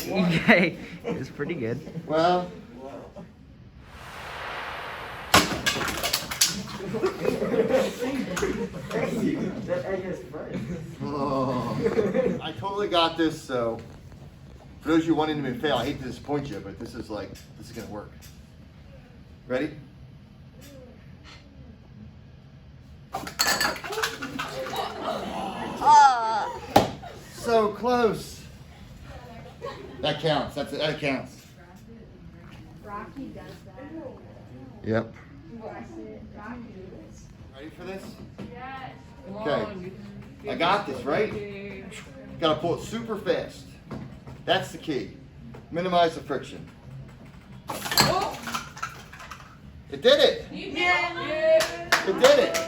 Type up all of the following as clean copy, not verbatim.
Yeah, it's pretty good. Well. Oh, I totally got this, so for those of you wanting me to fail, I hate to disappoint you, but this is gonna work. Ready? So close. That counts. That counts. Rocky does that. Yep. Ready for this? Yes. Okay. I got this, right? Gotta pull it super fast. That's the key. Minimize the friction. It did it. It did it.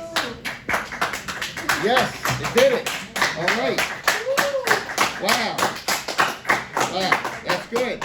Yes, it did it. All right. Wow. Wow, that's good.